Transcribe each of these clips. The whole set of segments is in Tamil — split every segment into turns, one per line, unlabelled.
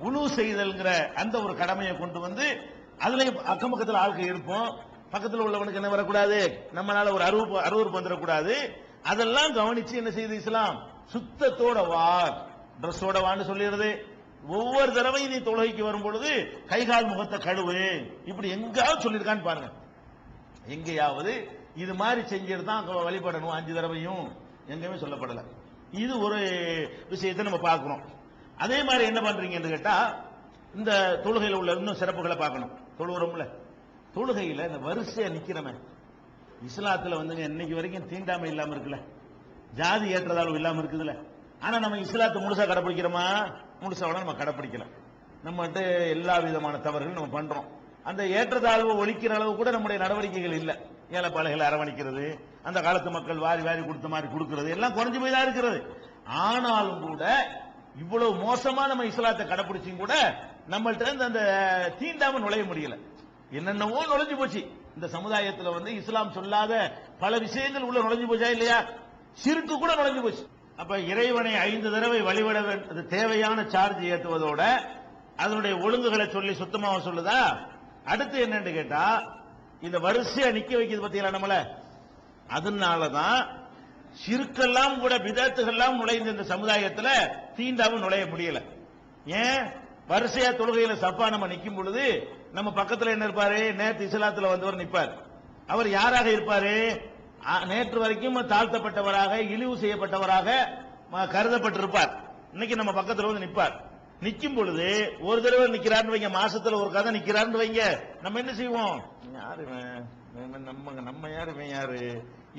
உழு செய்தல்ங்கிற அந்த ஒரு கடமையை கொண்டு வந்து அதுலயும் அக்கம் பக்கத்தில் ஆட்கள் இருப்போம். பக்கத்தில் உள்ளவனுக்கு என்ன வரக்கூடாது, நம்மளால ஒரு அருவருப்பு வந்துடக்கூடாது. அதெல்லாம் கவனிச்சு என்ன செய்யுது இஸ்லாம், சுத்தத்தோட வா, ட்ரெஸ்ஸோட வான்னு சொல்லிடுது. ஒவ்வொரு தடவையும் நீ தொழுகைக்கு வரும் பொழுது கைகால் முகத்தை கழுவு, இப்படி எங்காவது சொல்லியிருக்கான்னு பாருங்க. எங்கேயாவது இது மாதிரி செஞ்சுட்டு தான் வழிபடணும் 5 தடவையும் எங்கேயுமே சொல்லப்படல. இது ஒரு விஷயத்தை நம்ம பார்க்கிறோம். அதே மாதிரி என்ன பண்றீங்க என்று கேட்டா, இந்த தொழுகையில் உள்ள இன்னும் சிறப்புகளை பார்க்கணும். தொழுகிறோம்ல, தொழுகையில் இந்த வரிசையா நிக்கிறமே, இஸ்லாத்துல வந்துங்க இன்னைக்கு வரைக்கும் தீண்டாமை இல்லாம இருக்குல்ல, ஜாதி ஏற்றதாலும் இல்லாம இருக்குதுல்ல. ஆனா நம்ம இஸ்லாத்தை முழுசா கடைபிடிக்கிறோமா? முழுசாவோட நம்ம கடைபிடிக்கல. நம்மகிட்ட எல்லா விதமான தவறுகள் நம்ம பண்றோம். அந்த ஏற்றத்தாழ்வு ஒழிக்கிற அளவு கூட நம்முடைய நடவடிக்கைகள் இல்லை. ஏழைப்பாளைகளை அரவணைக்கிறது, அந்த காலத்து மக்கள் வாரி வாரி கொடுத்த மாதிரி கொடுக்கிறது எல்லாம் குறைஞ்சு போய் தான் இருக்கிறது. ஆனாலும் கூட இவ்வளவு மோசமா நம்ம இஸ்லாத்தை கடைபிடிச்சும் கூட நம்மள்ட்ட அந்த தீண்டாம நுழைய முடியல. என்னென்னவோ நுழைஞ்சு போச்சு இந்த சமுதாயத்தில். வந்து இஸ்லாம் சொல்லாத பல விஷயங்கள் உள்ள நுழைஞ்சு போச்சா இல்லையா? சிறுக்கு கூட நுழைஞ்சு போச்சு. அப்ப இறைவனை 5 தடவை வழிபட வேண்டியது தேவையான சார்ஜ் ஏற்றுவதோட அதனுடைய ஒழுங்குகளை சொல்லி சுத்தமாக சொல்லுதா? அடுத்து என்னன்னு கேட்டா, இந்த வரிசையா நிக்க வைக்கிறது பத்தியா நம்மள, அதனாலதான் சிறுக்கெல்லாம் கூட பிதத்துகள்லாம் நுழைந்த இந்த சமுதாயத்தில் தீண்டாம நுழைய முடியல. ஏன்? வரிசையா தொழுகையில சப்பா நம்ம நிக்கும் பொழுது நம்ம பக்கத்துல என்ன இருப்பாரு, நேற்று இஸ்லாத்துல வந்தவர் நிப்பார். அவர் யாராக இருப்பாரு? நேற்று வரைக்கும் தாழ்த்தப்பட்டவராக இழிவு செய்யப்பட்டவராக கருதப்பட்டிருப்பார். இன்னைக்கு நம்ம பக்கத்துல வந்து நிப்பார். நிக்கும் பொழுது ஒரு தடவை நிக்கிறான்னு வைங்க, மாசத்துல ஒரு கதை நிக்கிறான்னு வைங்க, நம்ம என்ன செய்வோம்? யாரு நம்ம யாரு, இவன் யாரு,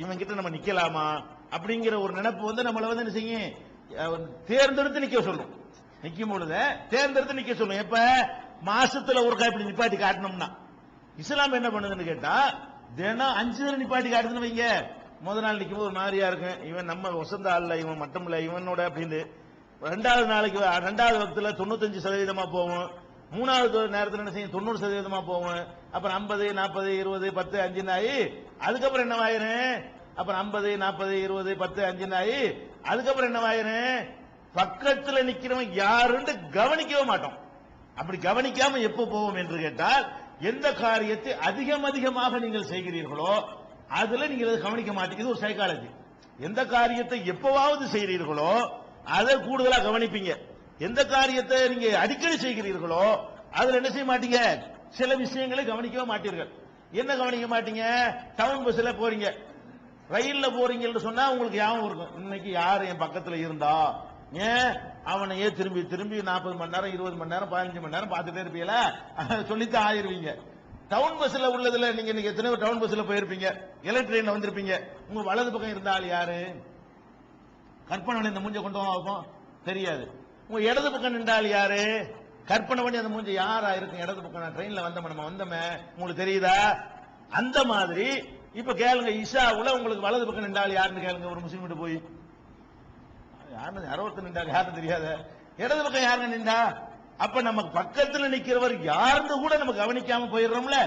இவன் கிட்ட நம்ம நிக்கலாமா அப்படிங்கிற ஒரு நினைப்பு வந்து நம்மள வந்து என்ன செய்யும், தேர்ந்தெடுத்து நிக்க சொல்லும். நிக்கும் பொழுது தேர்ந்தெடுத்து நிக்க சொல்லும். எப்ப? மாசத்துல ஒரு இப்படி நிப்பாட்டி காட்டணும்னா. இஸ்லாம் என்ன பண்ணுதுன்னு கேட்டா, தினம் 5 தடவை நிப்பாட்டி காட்டுதுன்னு வைங்க. முதல் நாள் நிக்கும் போது ஒரு மாதிரியா இருக்கும், இவன் நம்ம வசந்த ஆள்ல, இவன் மட்டும் இல்ல இவனோட அப்படின்னு. 2வது நாளைக்கு 2வது வக்துல 95% போகும். 3வது நேரத்தில் என்ன செய்யும், 90% போகும். அப்புறம் 50, 40, 20, 10, 5 ஆகி அதுக்கப்புறம் என்னவாயிரும், அப்புறம் 50, 40, 20, 10, 5 ஆகி அதுக்கப்புறம் என்னவாயிரும், பக்கத்துல நிக்கிறவன் யாருன்னு கவனிக்கவே மாட்டோம். அப்படி கவனிக்காம எப்ப போவோம் என்று கேட்டால், எந்த காரியத்தை அதிகமாக நீங்கள் செய்கிறீர்களோ அதுல நீங்கள் கவனிக்க மாட்டீங்க. இது ஒரு சைக்காலஜி. எந்த காரியத்தை எப்பவாவது செய்கிறீர்களோ அதை கூடுதலா கவனிப்பீங்க. எந்த காரியத்தை நீங்க அடிக்கடி செய்கிறீர்களோ அதுல என்ன செய்ய மாட்டீங்க, சில விஷயங்களை கவனிக்கவே மாட்டீர்கள். என்ன கவனிக்க மாட்டீங்க? டவுன் பஸ்ல போறீங்க, ரயில்ல போறீங்கன்னு சொன்னா உங்களுக்கு ஞாபகம் இருக்கும், இன்னைக்கு யாரு என் பக்கத்துல இருந்தா, ஏன் அவனையே திரும்பி 40 மணி நேரம் 20 மணி நேரம் 15 மணி நேரம் பார்த்துட்டே இருப்பீங்களா, சொல்லித்தான் ஆயிருவீங்க. டவுன் பஸ்ல உள்ளதுல நீங்க எத்தனை டவுன் பஸ்ல போயிருப்பீங்க, எலக்ட்ரிக் ட்ரெயின்ல வந்திருப்பீங்க. உங்க வலது பக்கம் இருந்தால் யாரு, கற்பனை இந்த மூஞ்ச கொண்டு வைப்போம் தெரியாது. உங்க இடது பக்கம் நின்றால் யாரு, கற்பனை பண்ணி அந்த மூஞ்ச யாரா இருக்கும், இடது பக்கம் ட்ரெயின்ல நம்ம வந்தோமே உங்களுக்கு தெரியுதா? அந்த மாதிரி இப்ப கேளுங்க, இஷாவுல உங்களுக்கு வலது பக்கம் நின்றால் யாருன்னு கேளுங்க. ஒரு முஸ்லீம் கிட்ட போய் யாருன்னு யாரோ ஒருத்தர் நின்றாங்க, யாருன்னு தெரியாத. இடது பக்கம் யாருன்னு நின்றா, அப்ப நம்ம பக்கத்துல நிக்கிறவர் யாருன்னு கூட நம்ம கவனிக்காம போயிடுறோம்ல.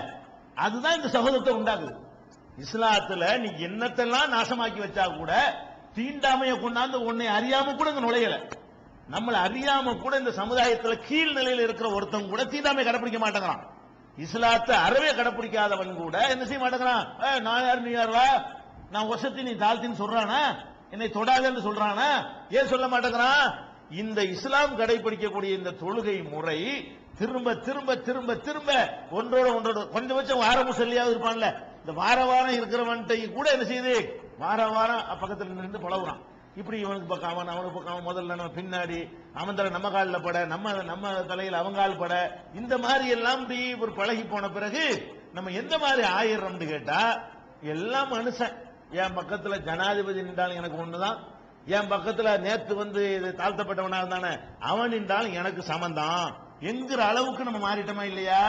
அதுதான் இந்த சகோதரத்தை உண்டாக்குது. இஸ்லாத்துல நீ என்னத்தெல்லாம் நாசமாக்கி வச்சா கூட தீண்டாமைய கொண்டாந்து உன்னை அறியாம கூட நுழையல. நம்மள அறியாம கூட இந்த சமுதாயத்தில் கீழ் நிலையில் இருக்கிற ஒருத்தன் கூட தீண்டாமை கடைபிடிக்க மாட்டேங்கிறான். இஸ்லாத்தை அறவே கடைபிடிக்காதவன் கூட என்ன செய்ய மாட்டேங்கிறான், நான் யாரு நீ யாருவா, நான் வசதி நீ தாழ்த்தின்னு சொல்றானா, என்னை தொடாதன்னு சொல்றானா, ஏன் சொல்ல மாட்டேங்கிறான்? இந்த இஸ்லாம் கடைபிடிக்கக்கூடிய இந்த தொழுகை முறை திரும்ப திரும்ப திரும்ப திரும்ப ஒன்றோட கொஞ்சம் வாரம் சொல்லியாவது இருப்பான்ல, இந்த வாரம் இருக்கிறவன்ட்டை கூட என்ன செய்யுது, வாரம் பக்கத்தில் நின்று பழகுறான். இப்படி இவனுக்கு பக்கம் அவன், அவனுக்கு பக்கம் அவன், முதல்ல நம்ம பின்னாடி அவன் தலை நம்ம காலில் பட, நம்ம தலையில் அவங்கால் பட, இந்த மாதிரி எல்லாம் இப்படி ஒரு பழகி போன பிறகு நம்ம எந்த மாதிரி ஆயிடுறோம்னு கேட்டா, எல்லாம் மனுஷன். என் பக்கத்துல ஜனாதிபதி நின்றாலும் எனக்கு ஒண்ணுதான், என் பக்கத்துல நேத்து வந்து தாழ்த்தப்பட்டவனா இருந்தானே அவன் நின்றாலும் எனக்கு சமந்தான் என்கிற அளவுக்கு நம்ம மாறிட்டோமா இல்லையா?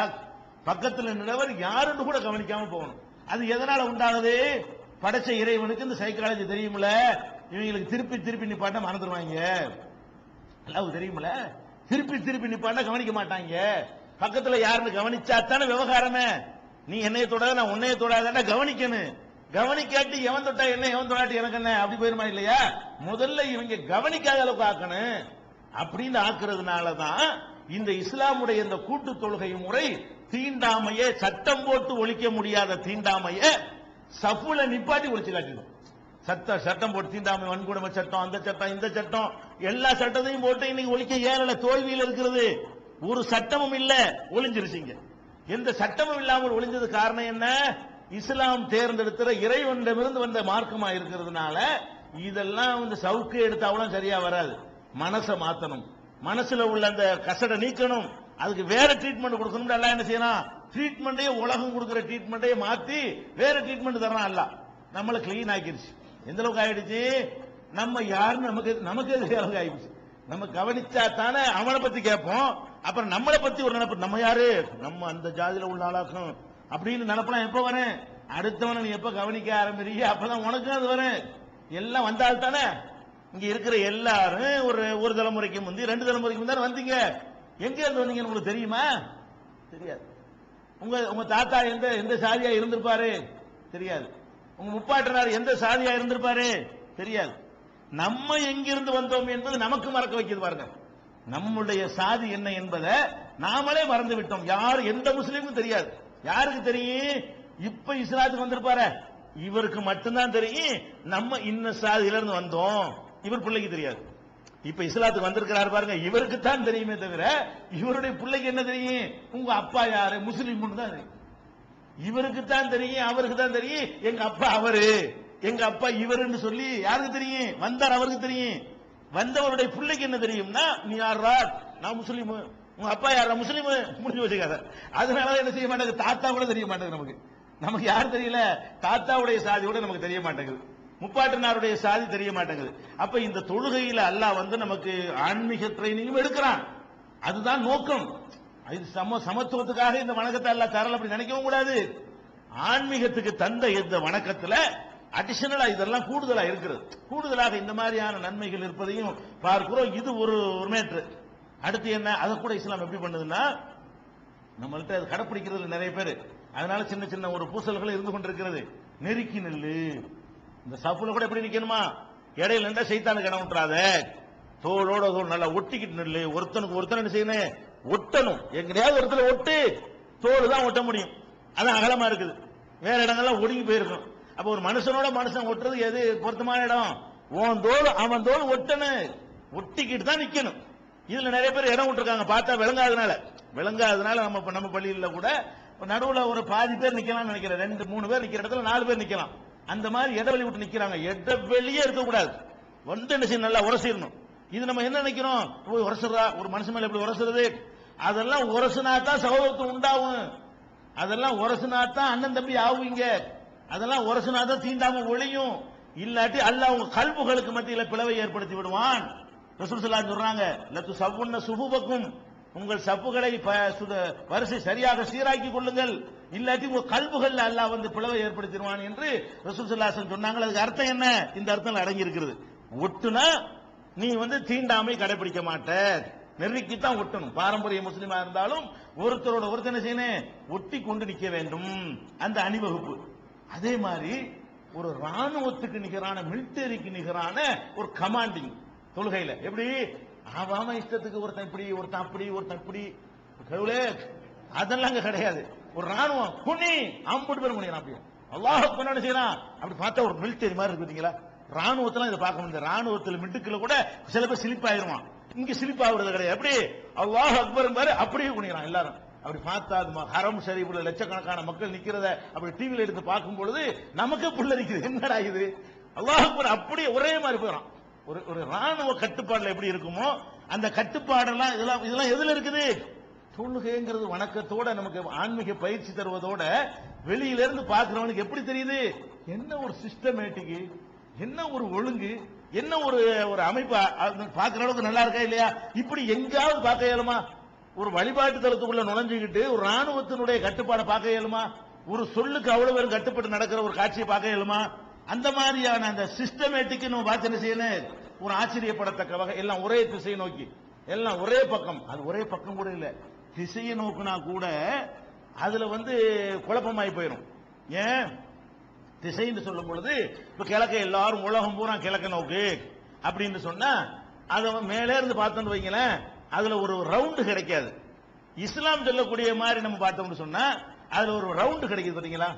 பக்கத்துல நின்றவர் யாருன்னு கூட கவனிக்காம போகணும். அது எதனால உண்டாகுது? படைச்ச இறைவனுக்கு இந்த சைக்காலஜி தெரியுமில்ல, இவங்களுக்கு திருப்பி நிப்பாட்ட மறந்துடுவாங்க. அளவு தெரியுமில்ல, திருப்பி நிப்பாட்ட கவனிக்க மாட்டாங்க. பக்கத்துல யாருன்னு கவனிச்சா தானே விவகாரமே. நீ என்னைய தொடாத நான் உன்னைய தொடாத கவனிக்கணும். கவனிக்காட்டி எவன் தொட்டா என்ன, எவன் தொடாட்டி எனக்கு என்ன, அப்படி போயிருமா இல்லையா? முதல்ல இவங்க கவனிக்காத அளவுக்கு ஆக்கணும். அப்படின்னு ஆக்குறதுனாலதான் இந்த இஸ்லாமுடைய இந்த கூட்டு தொழுகை முறை தீண்டாமையே சட்டம் போட்டு ஒழிக்க முடியாத தீண்டாமையை சஃபுல நிப்பாட்டி ஒழிச்சு காட்டுது. சட்டம் போட்டு தீண்டாமை, வன்கொடுமை சட்டம், அந்த சட்டம், இந்த சட்டம், எல்லா சட்டத்தையும் போட்டு இன்னைக்கு ஒழிக்க ஏறல, தோல்வியில் இருக்கிறது. ஒரு சட்டமும் இல்ல, ஒளிஞ்சிருச்சுங்க. எந்த சட்டமும் இல்லாமல் ஒளிஞ்சது காரணம் என்ன? இஸ்லாம் தேர்ந்தெடுக்கிற இறைவனிடமிருந்து வந்த மார்க்கமா இருக்கிறதுனால இதெல்லாம் சவுக்கு எடுத்தாலும் சரியா வராது. மனசை மாத்தணும், மனசுல உள்ள அந்த கசடை நீக்கணும், அதுக்கு வேற ட்ரீட்மெண்ட் கொடுக்கணும். எல்லாம் என்ன செய்யணும்? ட்ரீட்மெண்ட்டே உலகம் கொடுக்கிற ட்ரீட்மெண்ட்டே மாத்தி வேற ட்ரீட்மெண்ட் தரணும். அல்ல நம்மளை கிளீன் ஆக்கிடுச்சு. எந்த அளவுக்கு ஆயிடுச்சு? நம்ம யாருன்னு நமக்கு அளவுக்கு ஆயிடுச்சு. நம்ம கவனிச்சா தானே அவனை பத்தி கேட்போம். அப்புறம் நம்மளை பத்தி ஒரு நினைப்பு, நம்ம யாரு, நம்ம அந்த ஜாதியில உள்ள ஆளாக்கும் அப்படின்னு நினைப்பலாம். எப்ப வரேன்? அடுத்தவனை நீ எப்ப கவனிக்க ஆரம்பிக்கிறீங்க அப்பதான் உனக்கும் அது வரேன். எல்லாம் வந்தால் தானே. இங்க இருக்கிற எல்லாரும் ஒரு தலைமுறைக்கு முந்தி, 2 தலைமுறைக்கு முந்தி வந்தீங்க. எங்க இருந்து வந்தீங்கன்னு உங்களுக்கு தெரியுமா? தெரியாது. உங்க தாத்தா எந்த சாதியா இருந்திருப்பாரு? தெரியாது. உங்க முப்பாட்டனார் எந்த சாதியா இருந்திருப்பாரு? தெரியாது. நம்ம எங்கிருந்து வந்தோம் என்பது நமக்கு மறக்க வைக்கிறது பாருங்க. நம்முடைய சாதி என்ன என்பதை நாமளே மறந்து விட்டோம். யார் எந்த முஸ்லீமுக்கும் தெரியாது. யாருக்கு தெரியும்? இப்ப இஸ்லாத்துக்கு வந்திருப்பாரு, இவருக்கு மட்டும்தான் தெரியும் நம்ம இன்ன சாதியில இருந்து வந்தோம். இவர் பிள்ளைக்கு தெரியாது. இப்ப இஸ்லாத்துக்கு வந்திருக்கிறார் பாருங்க, இவருக்கு தான் தெரியுமே தவிர இவருடைய பிள்ளைக்கு என்ன தெரியும்? உங்க அப்பா யாரு, முஸ்லீம் தான் தெரியும். இவருக்கு தான் தெரியும், அவருக்கு தான் தெரியும் எங்க அப்பா அவரு, எங்க அப்பா இவருன்னு சொல்லி யாருக்கு தெரியும்? வந்தார் அவருக்கு தெரியும். வந்தவருடைய பிள்ளைக்கு என்ன தெரியும்னா, நீ யாரா? நான் முஸ்லீம். உங்க அப்பா யாரா? முஸ்லீம். முடிஞ்சு வச்சுக்காத. அதனால என்ன செய்ய மாட்டேங்குது? தாத்தா கூட தெரிய மாட்டேங்குது. நமக்கு யார் தெரியல? தாத்தாவுடைய சாதி கூட நமக்கு தெரிய மாட்டேங்குது. முப்பாட்டனாருடைய சாதி தெரிய மாட்டேங்குது. அப்ப இந்த தொழுகையில அல்லாஹ் நமக்கு ஆன்மீக ட்ரைனிங்கும் எடுக்கிறான். அதுதான் நோக்கம். இது சமத்துவத்துக்காக இந்த வணக்கத்தை அல்லாஹ் தரல அப்படி நினைக்கவும் கூடாது. ஆன்மீகத்துக்கு தந்த இந்த வணக்கத்துல அடிஷனலா இதெல்லாம் கூடுதலா இருக்கிறது. கூடுதலாக இந்த மாதிரியான நன்மைகள் இருப்பதையும் பார்க்கிறோம். இது ஒரு மேட்ரு. அடுத்து என்ன? அதை கூட இஸ்லாம் எப்படி பண்ணுதுன்னா, நம்மள்ட்ட அது கடைப்பிடிக்கிறது நிறைய பேர். அதனால சின்ன சின்ன ஒரு பூசல்கள் இருந்து கொண்டிருக்கிறது. நெருக்கி நெல்லு. இந்த சஃபுல கூட எப்படி நிக்கணுமா? இடையில நின்றா சைத்தானுக்கு இடம் விட்டுறாத. தோளோட தோல் நல்லா ஒட்டிக்கிட்டு நெல்லு. ஒருத்தனுக்கு ஒருத்தன் என்ன செய்யணும்? ஒட்டணும். எங்கேயாவது ஒருத்தர ஒட்டு, தோல் தான் ஒட்ட முடியும். அதான் அகலமா இருக்குது. வேற இடங்கள்லாம் ஒடுங்கி போயிருக்கும். அப்ப ஒரு மனுஷனோட மனுஷன் ஒட்டுறது எது பொருத்தமான இடம்? உன் தோல் அவன் தோல் ஒட்டணும், ஒட்டிக்கிட்டு தான் நிக்கணும். இதுல நிறைய பேர் இடம் விட்டுருக்காங்க, பார்த்தா விளங்காததுனால நம்ம பள்ளியில கூட நடுவுல ஒரு பாதி பேர் நிக்கலாம் நினைக்கிறேன். 2-3 பேர் நிக்கிற இடத்துல 4 பேர் நிக்கலாம். அந்த மாதிரி இடைவெளி விட்டு நிக்கிறாங்க. இடைவெளியே இருக்கக்கூடாது. என்ன செய்யணும்? நல்லா உரசிடணும். இது நம்ம என்ன நினைக்கிறோம்? உரசுறா ஒரு மனுஷன் மேல எப்படி உரசுறது? அதெல்லாம் உரசுனாத்தான் சகோதரத்துவம் உண்டாகும். அதெல்லாம் உரசுனாத்தான் அண்ணன் தம்பி ஆகுவீங்க. அதெல்லாம் உரசுனாதான் தீண்டாம ஒளியும். இல்லாட்டி அல்லாஹ் உங்க கல்புகளுக்கு மத்தியில பிளவை ஏற்படுத்தி விடுவான். ரசூல் ஸல்லல்லாஹு அலைஹி சொல்றாங்க, லத்து சவ்வுன்ன சுஹுபக்கும், உங்கள் சப்புகளை வரிசை சரியாக சீராக்கி கொள்ளுங்கள், இல்லாட்டி உங்க கல்புகள் அல்லாஹ் பிளவை ஏற்படுத்திடுவான் என்று ரசூல் ஸல்லல்லாஹு அலைஹி சொன்னாங்க. அதுக்கு அர்த்தம் என்ன? இந்த அர்த்தம் அடங்கி இருக்கிறது. ஒட்டுனா நீ தீண்டாமை கடைபிடிக்க மாட்ட, நெருக்கித்தான் ஒட்டணும். பாரம்பரிய முஸ்லிமா இருந்தாலும் ஒருத்தரோட ஒருத்தனை செய்யணும், ஒட்டி கொண்டு நிக்க வேண்டும். அந்த அணிவகுப்பு. அதே மாதிரி ஒரு ராணுவத்துக்கு நிகரான, மிலிட்டரிக்கு நிகரான ஒரு கமாண்டிங் தொழுகையில எப்படி? ஆவாம இஷ்டத்துக்கு ஒருத்தன் இப்படி, ஒருத்தன் அப்படி, ஒருத்தன் இப்படி, அதெல்லாம் கிடையாது. ஒரு ராணுவம் குனி அம்புட்டு பேர் முடியும். அப்படி அல்லாஹ் அக்பர் செய்யறான். அப்படி பார்த்தா ஒரு மிலிட்டரி மாதிரி இருக்குதுங்களா? ராணுவத்தெல்லாம் இதை பார்க்க முடியாது. ராணுவத்தில் மிட்டுக்குள்ள கூட சில பேர் சிலிப் ஆயிருவான். இங்க சிலிப் ஆகுறது கிடையாது. எப்படி? அல்லாஹ் அக்பர் பாரு அப்படியே குனிறான் எல்லாரும். அப்படி பார்த்தா ஹரம் ஷரீஃப்ல லட்சக்கணக்கான மக்கள் நிக்கிறத அப்படி டிவியில எடுத்து பார்க்கும் பொழுது நமக்கு புல்லரிக்குது. என்னடா இது? அல்லாஹ் அக்பர் அப்படியே ஒரே மாதிரி போயிடும். ஒரு ராணுவ கட்டுப்பாடுல எப்படி இருக்குமோ அந்த கட்டுப்பாடெல்லாம் இதெல்லாம் எதுல இருக்குது? தொழுகைங்கிறது வணக்கத்தோட நமக்கு ஆன்மீக பயிற்சி தருவதோட வெளியில இருந்து பார்க்கிறவனுக்கு எப்படி தெரியுது? என்ன ஒரு சிஸ்டமேட்டிக், என்ன ஒரு ஒழுங்கு, என்ன ஒரு அமைப்பு பார்க்கிற அளவுக்கு நல்லா இருக்கா இல்லையா? இப்படி எங்காவது பார்க்க இயலுமா? ஒரு வழிபாட்டு தளத்துக்குள்ள நுழைஞ்சுக்கிட்டு ஒரு ராணுவத்தினுடைய கட்டுப்பாடை பார்க்க இயலுமா? ஒரு சொல்லுக்கு அவ்வளவு பேரும் கட்டுப்பட்டு நடக்கிற ஒரு காட்சியை பார்க்க இயலுமா? அந்த மாதிரியான அந்த சிஸ்டமேட்டிக் நம்ம பார்த்து என்ன செய்யணும்? ஒரு ஆச்சரியப்படத்தக்க வகை எல்லாம் ஒரே திசையை நோக்கி, எல்லாம் ஒரே பக்கம். அது ஒரே பக்கம் கூட இல்ல, திசையை நோக்குனா கூட அதுல குழப்பமாய் போயிடும். ஏன்? திசைன்னு சொல்லும் பொழுது இப்ப கிழக்க எல்லாரும் உலகம் பூரா கிழக்க நோக்கு அப்படின்னு சொன்னா அதை மேலே இருந்து பார்த்தோன்னு வைங்களேன், அதுல ஒரு ரவுண்டு கிடைக்காது. இஸ்லாம் சொல்லக்கூடிய மாதிரி நம்ம பார்த்தோம்னு சொன்னா அதுல ஒரு ரவுண்டு கிடைக்குது பாத்தீங்களா?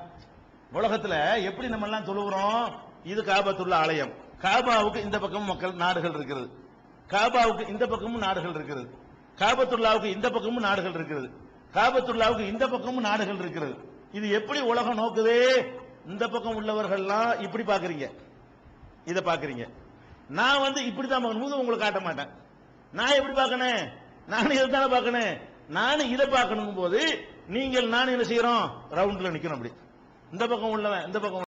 உலகத்துல எப்படி நம்ம எல்லாம் தொழுகிறோம்? இது காபத்துள்ள ஆலயம். காபாவுக்கு இந்த பக்கமும் மக்கள் நாடுகள் இருக்கிறது, காபாவுக்கு இந்த பக்கமும் நாடுகள் இருக்கிறது, காபத்துல்லாவுக்கு இந்த பக்கமும் நாடுகள் இருக்கிறது, காபத்துல்லாவுக்கு இந்த பக்கமும் நாடுகள் இருக்கிறது. இது எப்படி உலகம் நோக்குது? இந்த பக்கம் உள்ளவர்கள்லாம் இப்படி பாக்குறீங்க, இத பாக்குறீங்க. நான் வந்து இப்படிதான் பார்க்கணும், உங்களுக்கு காட்ட மாட்டேன். நான் எப்படி பார்க்கணும்? நானும் இதை தானே பார்க்கணும். நானும் இதை பார்க்கணும் போது நீங்கள் நான் என்ன செய்யறோம்? ரவுண்ட்ல நிக்கணும். அப்படி இந்த பக்கம் உள்ளவன் இந்த பக்கம்